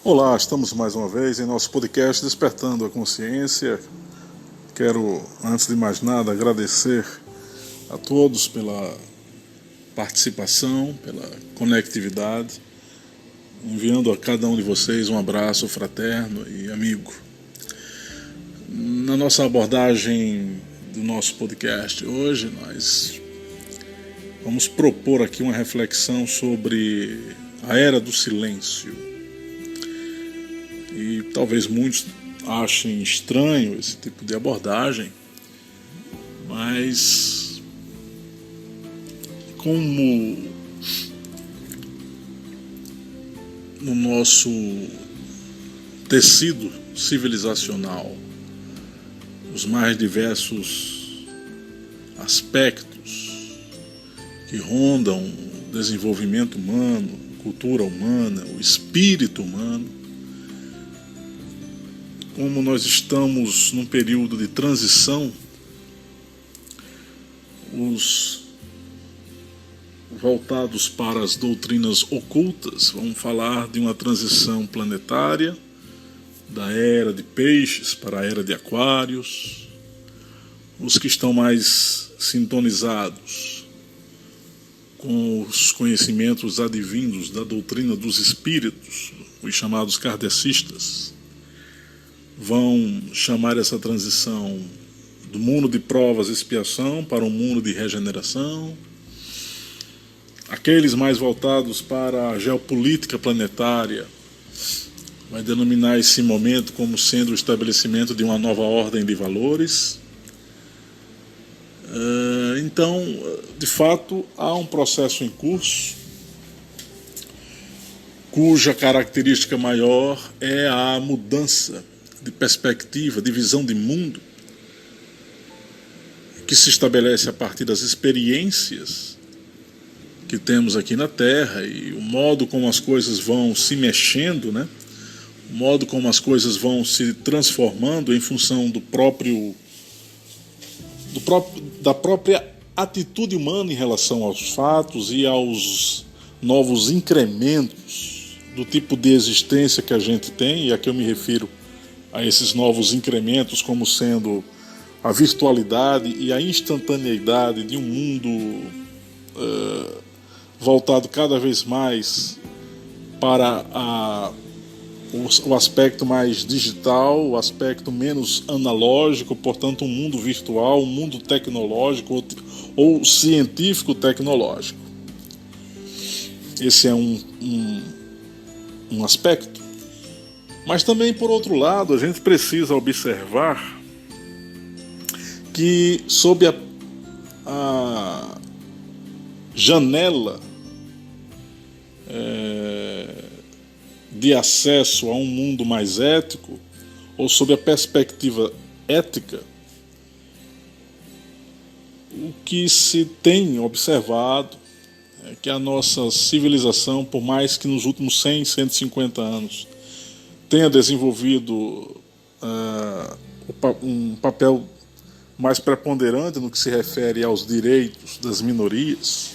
Olá, estamos mais uma vez em nosso podcast Despertando a Consciência. Quero, antes de mais nada, agradecer a todos pela participação, pela conectividade, enviando a cada um de vocês um abraço fraterno e amigo. Na nossa abordagem do nosso podcast hoje, nós vamos propor aqui uma reflexão sobre a era do silêncio. E talvez muitos achem estranho esse tipo de abordagem, mas como no nosso tecido civilizacional os mais diversos aspectos que rondam o desenvolvimento humano, cultura humana, o espírito humano, como nós estamos num período de transição, os voltados para as doutrinas ocultas vão falar de uma transição planetária, da era de peixes para a era de aquários. Os que estão mais sintonizados com os conhecimentos advindos da doutrina dos espíritos, os chamados kardecistas, vão chamar essa transição do mundo de provas e expiação para um mundo de regeneração. Aqueles mais voltados para a geopolítica planetária vai denominar esse momento como sendo o estabelecimento de uma nova ordem de valores. Então, de fato, há um processo em curso cuja característica maior é a mudança de perspectiva, de visão de mundo, que se estabelece a partir das experiências que temos aqui na Terra e o modo como as coisas vão se mexendo, né? O modo como as coisas vão se transformando em função da própria atitude humana em relação aos fatos e aos novos incrementos do tipo de existência que a gente tem, e aqui eu me refiro a esses novos incrementos como sendo a virtualidade e a instantaneidade de um mundo voltado cada vez mais para o aspecto mais digital, o aspecto menos analógico, portanto um mundo virtual, um mundo tecnológico ou científico-tecnológico. Esse é um aspecto. Mas também, por outro lado, a gente precisa observar que sob a janela de acesso a um mundo mais ético, ou sob a perspectiva ética, o que se tem observado é que a nossa civilização, por mais que nos últimos 100, 150 anos tenha desenvolvido um papel mais preponderante no que se refere aos direitos das minorias,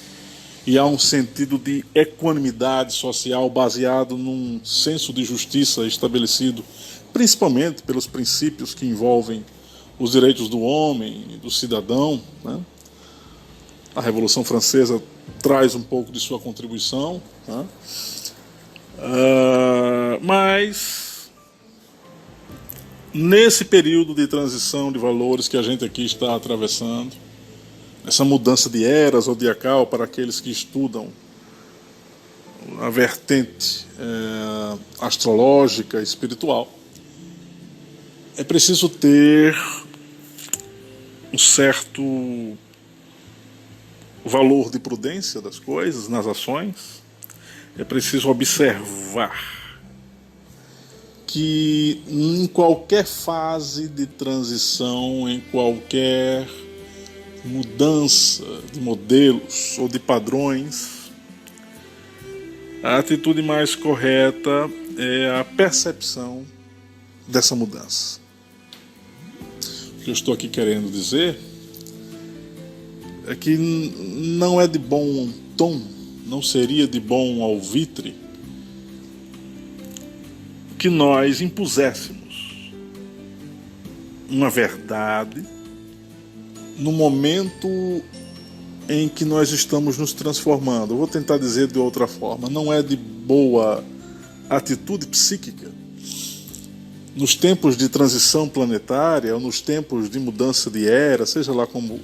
e há um sentido de equanimidade social baseado num senso de justiça estabelecido principalmente pelos princípios que envolvem os direitos do homem e do cidadão, né? A Revolução Francesa traz um pouco de sua contribuição, né? Mas nesse período de transição de valores que a gente aqui está atravessando, essa mudança de era zodiacal para aqueles que estudam a vertente astrológica, espiritual, é preciso ter um certo valor de prudência das coisas, nas ações. É preciso observar que em qualquer fase de transição, em qualquer mudança de modelos ou de padrões, a atitude mais correta é a percepção dessa mudança. O que eu estou aqui querendo dizer é que não é de bom tom, não seria de bom alvitre que nós impuséssemos uma verdade no momento em que nós estamos nos transformando. Eu vou tentar dizer de outra forma. Não é de boa atitude psíquica, nos tempos de transição planetária, ou nos tempos de mudança de era, seja lá como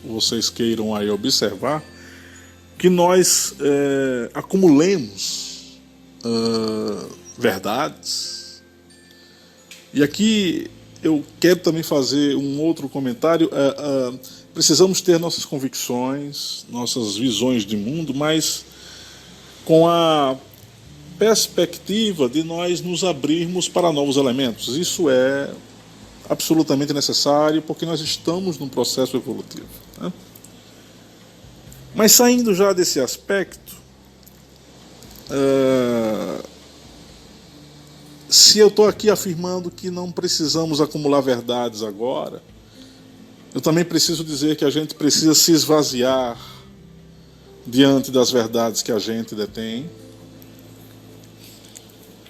vocês queiram aí observar, que nós acumulemos verdades. E aqui eu quero também fazer um outro comentário. Precisamos ter nossas convicções, nossas visões de mundo, mas com a perspectiva de nós nos abrirmos para novos elementos. Isso é absolutamente necessário, porque nós estamos num processo evolutivo, né? Mas saindo já desse aspecto, se eu estou aqui afirmando que não precisamos acumular verdades agora, eu também preciso dizer que a gente precisa se esvaziar diante das verdades que a gente detém.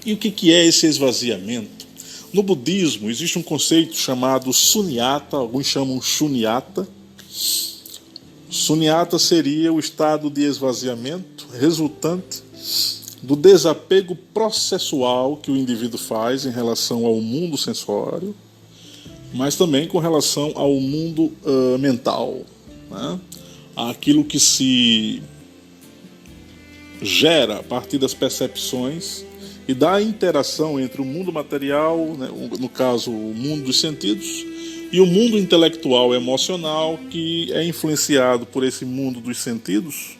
E o que é esse esvaziamento? No budismo existe um conceito chamado sunyata, alguns chamam shunyata. Sunyata seria o estado de esvaziamento resultante do desapego processual que o indivíduo faz em relação ao mundo sensório, mas também com relação ao mundo mental, né? Aquilo que se gera a partir das percepções e da interação entre o mundo material, né, no caso o mundo dos sentidos, e o mundo intelectual e emocional, que é influenciado por esse mundo dos sentidos,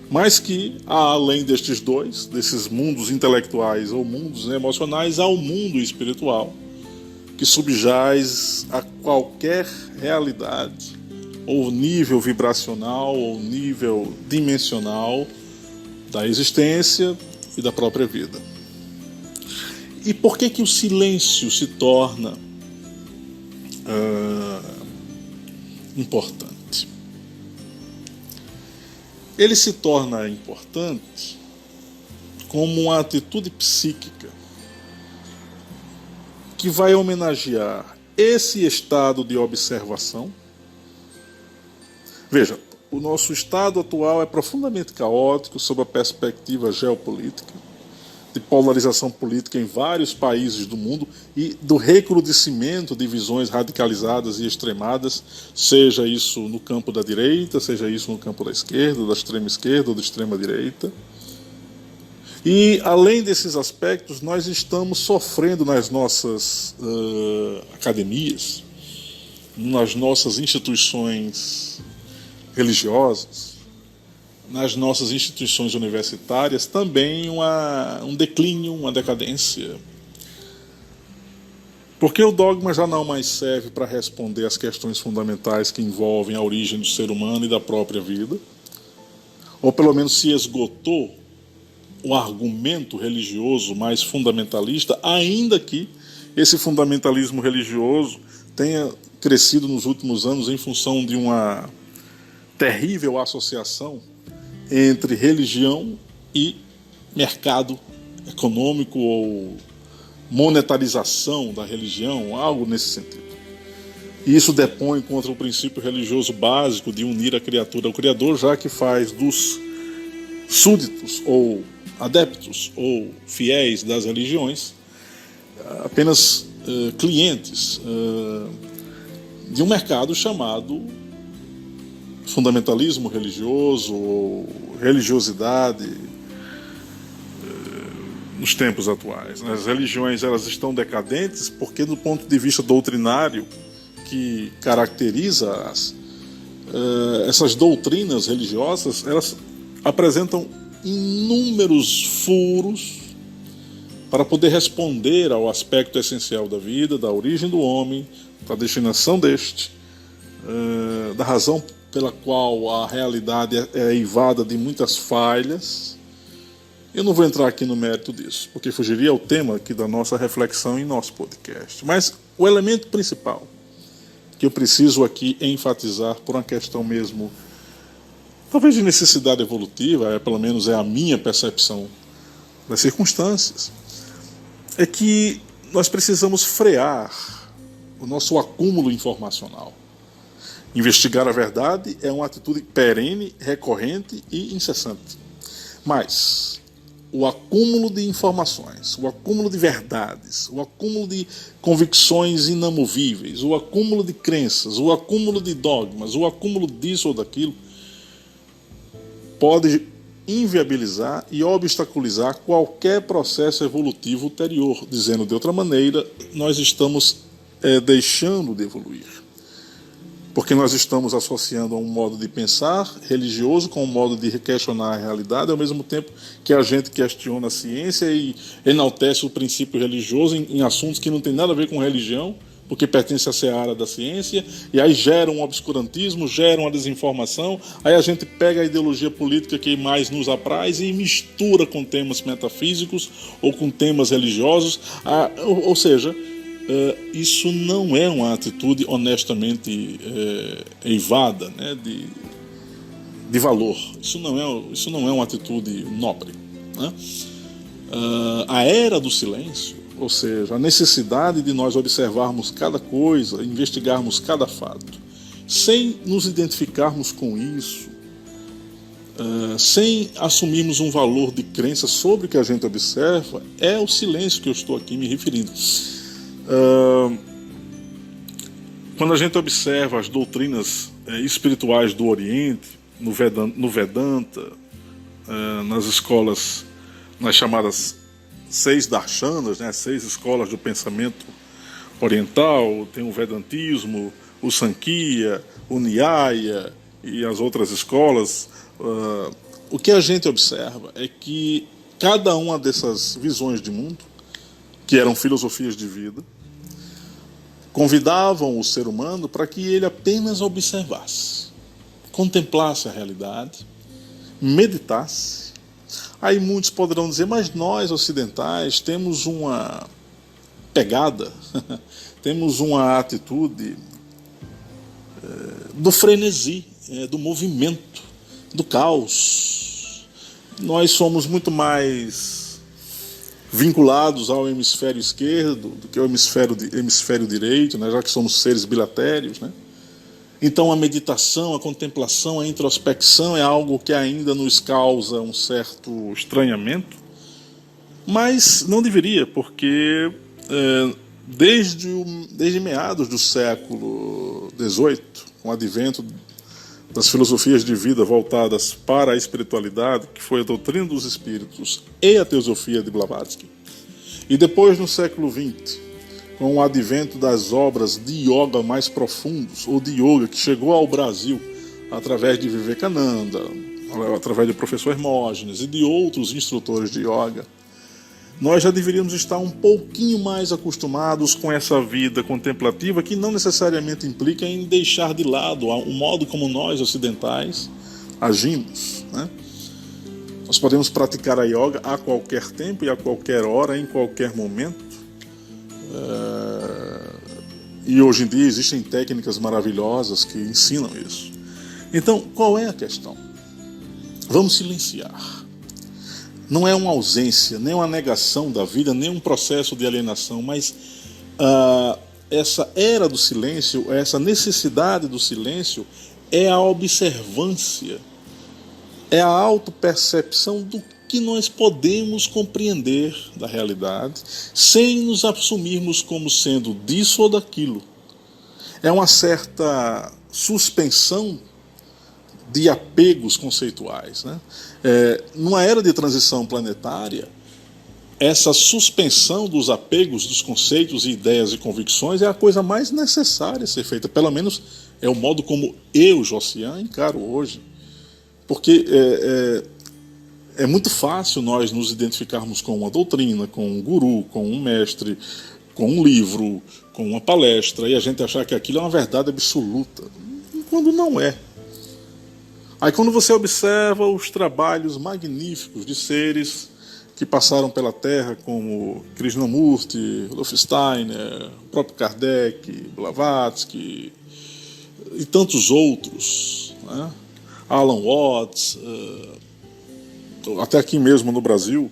mas que, além destes dois, desses mundos intelectuais ou mundos emocionais, há o mundo espiritual, que subjaz a qualquer realidade, ou nível vibracional, ou nível dimensional da existência e da própria vida. E por que o silêncio se torna importante? Ele se torna importante como uma atitude psíquica que vai homenagear esse estado de observação. Veja, o nosso estado atual é profundamente caótico sob a perspectiva geopolítica, de polarização política em vários países do mundo e do recrudescimento de visões radicalizadas e extremadas, seja isso no campo da direita, seja isso no campo da esquerda ou da extrema direita. E, além desses aspectos, nós estamos sofrendo nas nossas academias, nas nossas instituições religiosas, nas nossas instituições universitárias, também um declínio, uma decadência. Porque o dogma já não mais serve para responder às questões fundamentais que envolvem a origem do ser humano e da própria vida, ou pelo menos se esgotou o argumento religioso mais fundamentalista, ainda que esse fundamentalismo religioso tenha crescido nos últimos anos em função de uma terrível associação entre religião e mercado econômico ou monetarização da religião, algo nesse sentido. E isso depõe contra o princípio religioso básico de unir a criatura ao Criador, já que faz dos súditos ou adeptos ou fiéis das religiões apenas clientes de um mercado chamado fundamentalismo religioso ou religiosidade nos tempos atuais. As religiões, elas estão decadentes porque, do ponto de vista doutrinário que caracteriza essas doutrinas religiosas, elas apresentam inúmeros furos para poder responder ao aspecto essencial da vida, da origem do homem, da destinação deste, da razão pela qual a realidade é eivada de muitas falhas. Eu não vou entrar aqui no mérito disso, porque fugiria ao tema aqui da nossa reflexão em nosso podcast. Mas o elemento principal que eu preciso aqui enfatizar, por uma questão mesmo, talvez de necessidade evolutiva, pelo menos é a minha percepção das circunstâncias, é que nós precisamos frear o nosso acúmulo informacional. Investigar a verdade é uma atitude perene, recorrente e incessante. Mas o acúmulo de informações, o acúmulo de verdades, o acúmulo de convicções inamovíveis, o acúmulo de crenças, o acúmulo de dogmas, o acúmulo disso ou daquilo, pode inviabilizar e obstaculizar qualquer processo evolutivo ulterior. Dizendo de outra maneira, nós estamos deixando de evoluir. Porque nós estamos associando a um modo de pensar religioso com um modo de questionar a realidade, ao mesmo tempo que a gente questiona a ciência e enaltece o princípio religioso em assuntos que não tem nada a ver com religião, porque pertence à seara da ciência, e aí gera um obscurantismo, gera uma desinformação, aí a gente pega a ideologia política que mais nos apraz e mistura com temas metafísicos ou com temas religiosos, ou seja, isso não é uma atitude honestamente eivada, né, de valor. Isso não é uma atitude nobre, né? A era do silêncio, ou seja, a necessidade de nós observarmos cada coisa, investigarmos cada fato, sem nos identificarmos com isso, sem assumirmos um valor de crença sobre o que a gente observa, é o silêncio que eu estou aqui me referindo. Quando a gente observa as doutrinas espirituais do Oriente, no Vedanta, nas escolas, nas chamadas 6 darshanas, né, 6 escolas do pensamento oriental, tem o Vedantismo, o Sankhya, o Nyaya e as outras escolas, o que a gente observa é que cada uma dessas visões de mundo, que eram filosofias de vida, convidavam o ser humano para que ele apenas observasse, contemplasse a realidade, meditasse. Aí muitos poderão dizer, mas nós ocidentais temos uma pegada, temos uma atitude do frenesi, do movimento, do caos. Nós somos muito mais vinculados ao hemisfério esquerdo do que ao hemisfério direito, né, já que somos seres bilatérios, né? Então a meditação, a contemplação, a introspecção é algo que ainda nos causa um certo estranhamento, mas não deveria, porque desde meados do século XVIII, com o advento das filosofias de vida voltadas para a espiritualidade, que foi a doutrina dos espíritos e a teosofia de Blavatsky, e depois no século XX, com o advento das obras de yoga mais profundos, ou de yoga que chegou ao Brasil através de Vivekananda, através do professor Hermógenes e de outros instrutores de yoga, nós já deveríamos estar um pouquinho mais acostumados com essa vida contemplativa, que não necessariamente implica em deixar de lado o modo como nós ocidentais agimos, né? Nós podemos praticar a yoga a qualquer tempo e a qualquer hora, em qualquer momento. E hoje em dia existem técnicas maravilhosas que ensinam isso. Então, qual é a questão? Vamos silenciar. Não é uma ausência, nem uma negação da vida, nem um processo de alienação, mas essa era do silêncio, essa necessidade do silêncio é a observância, é a autopercepção do que nós podemos compreender da realidade sem nos assumirmos como sendo disso ou daquilo. É uma certa suspensão de apegos conceituais, né? Numa era de transição planetária, essa suspensão dos apegos, dos conceitos, ideias e convicções é a coisa mais necessária a ser feita. Pelo menos é o modo como eu, Josian, encaro hoje. Porque é muito fácil nós nos identificarmos com uma doutrina, com um guru, com um mestre, com um livro, com uma palestra, e a gente achar que aquilo é uma verdade absoluta, quando não é. Aí quando você observa os trabalhos magníficos de seres que passaram pela Terra, como Krishnamurti, Rudolf Steiner, o próprio Kardec, Blavatsky e tantos outros, né? Alan Watts, até aqui mesmo no Brasil,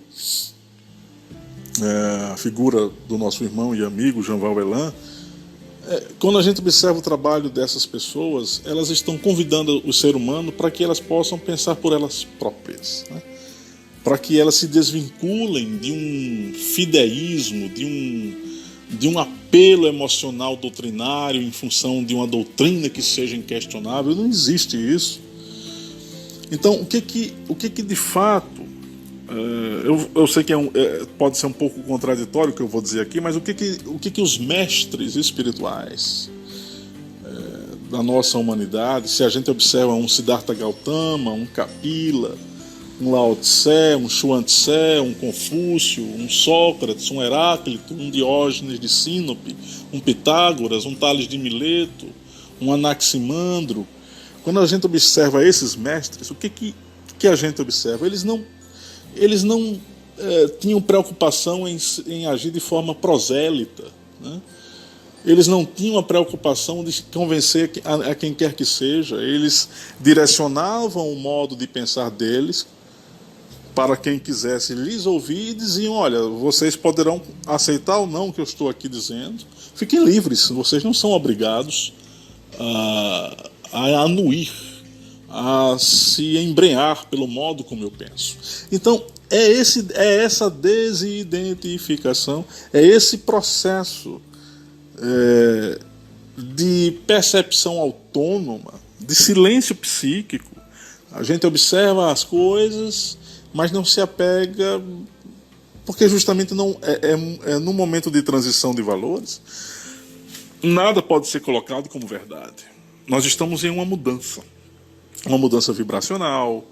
a figura do nosso irmão e amigo Jean Valjean, quando a gente observa o trabalho dessas pessoas, elas estão convidando o ser humano para que elas possam pensar por elas próprias, né? Para que elas se desvinculem de um fideísmo, de um apelo emocional doutrinário em função de uma doutrina que seja inquestionável. Não existe isso. Então, o que de fato, eu sei que pode ser um pouco contraditório o que eu vou dizer aqui, mas o que os mestres espirituais da nossa humanidade, se a gente observa um Siddhartha Gautama, um Kapila, um Lao Tse, um Xuan Tse, um Confúcio, um Sócrates, um Heráclito, um Diógenes de Sinope, um Pitágoras, um Tales de Mileto, um Anaximandro. Quando a gente observa esses mestres, o que a gente observa? Eles não tinham preocupação em agir de forma prosélita, né? Eles não tinham a preocupação de convencer a quem quer que seja. Eles direcionavam o modo de pensar deles para quem quisesse lhes ouvir e diziam: olha, vocês poderão aceitar ou não o que eu estou aqui dizendo. Fiquem livres, vocês não são obrigados a anuir, a se embrenhar pelo modo como eu penso. Então, é essa desidentificação, é esse processo de percepção autônoma, de silêncio psíquico. A gente observa as coisas, mas não se apega, porque justamente não no momento de transição de valores, nada pode ser colocado como verdade. Nós estamos em uma mudança vibracional,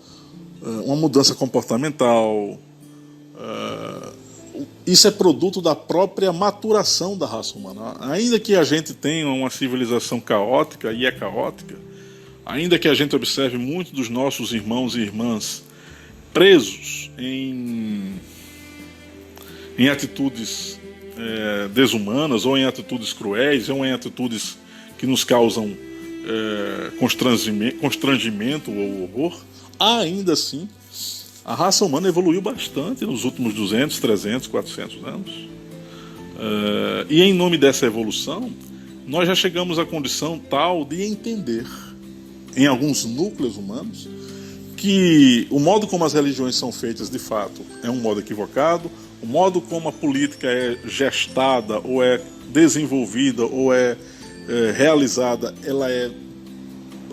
uma mudança comportamental. Isso é produto da própria maturação da raça humana. Ainda que a gente tenha uma civilização caótica, e é caótica, ainda que a gente observe muitos dos nossos irmãos e irmãs presos em atitudes desumanas, ou em atitudes cruéis, ou em atitudes que nos causam constrangimento ou horror, ainda assim a raça humana evoluiu bastante nos últimos 200, 300, 400 anos. E em nome dessa evolução, nós já chegamos à condição tal de entender, em alguns núcleos humanos, que o modo como as religiões são feitas, de fato, é um modo equivocado. O modo como a política é gestada, ou é desenvolvida, ou é realizada, ela é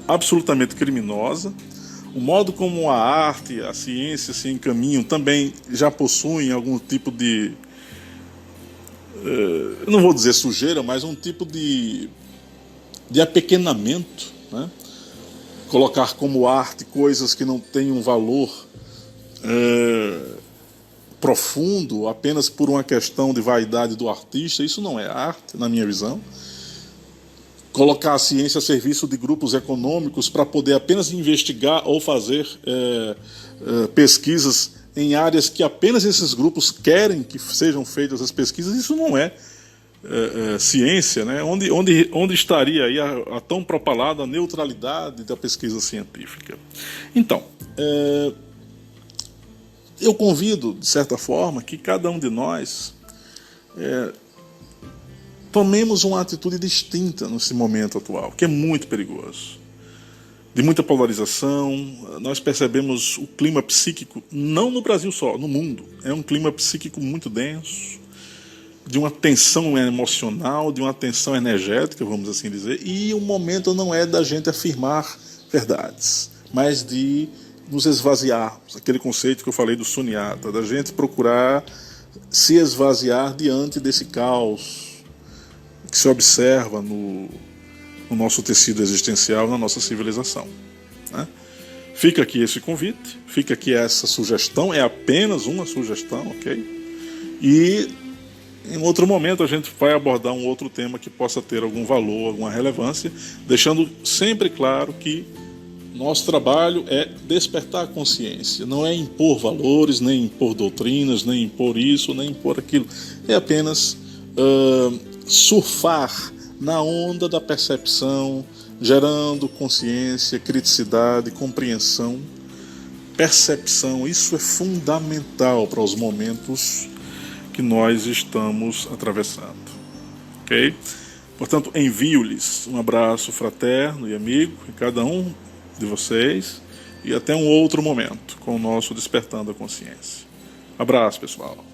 absolutamente criminosa. O modo como a arte, a ciência se encaminham também já possuem algum tipo de, eu não vou dizer sujeira, mas um tipo de apequenamento, né? Colocar como arte coisas que não têm um valor profundo apenas por uma questão de vaidade do artista, isso não é arte, na minha visão. Colocar a ciência a serviço de grupos econômicos para poder apenas investigar ou fazer pesquisas em áreas que apenas esses grupos querem que sejam feitas as pesquisas, isso não é ciência, né? Onde estaria aí a tão propalada neutralidade da pesquisa científica? Então, eu convido, de certa forma, que cada um de nós tomemos uma atitude distinta nesse momento atual, que é muito perigoso, de muita polarização. Nós percebemos o clima psíquico, não no Brasil só, no mundo. É um clima psíquico muito denso, de uma tensão emocional, de uma tensão energética, vamos assim dizer, e o momento não é da gente afirmar verdades, mas de nos esvaziarmos, aquele conceito que eu falei do sunyata, da gente procurar se esvaziar diante desse caos que se observa no nosso tecido existencial, na nossa civilização, né? Fica aqui esse convite, fica aqui essa sugestão, é apenas uma sugestão, ok? E em outro momento a gente vai abordar um outro tema que possa ter algum valor, alguma relevância, deixando sempre claro que nosso trabalho é despertar a consciência, não é impor valores, nem impor doutrinas, nem impor isso, nem impor aquilo. É apenas surfar na onda da percepção, gerando consciência, criticidade, compreensão, percepção. Isso é fundamental para os momentos que nós estamos atravessando. Ok? Portanto, envio-lhes um abraço fraterno e amigo em cada um de vocês e até um outro momento com o nosso Despertando a Consciência. Abraço, pessoal.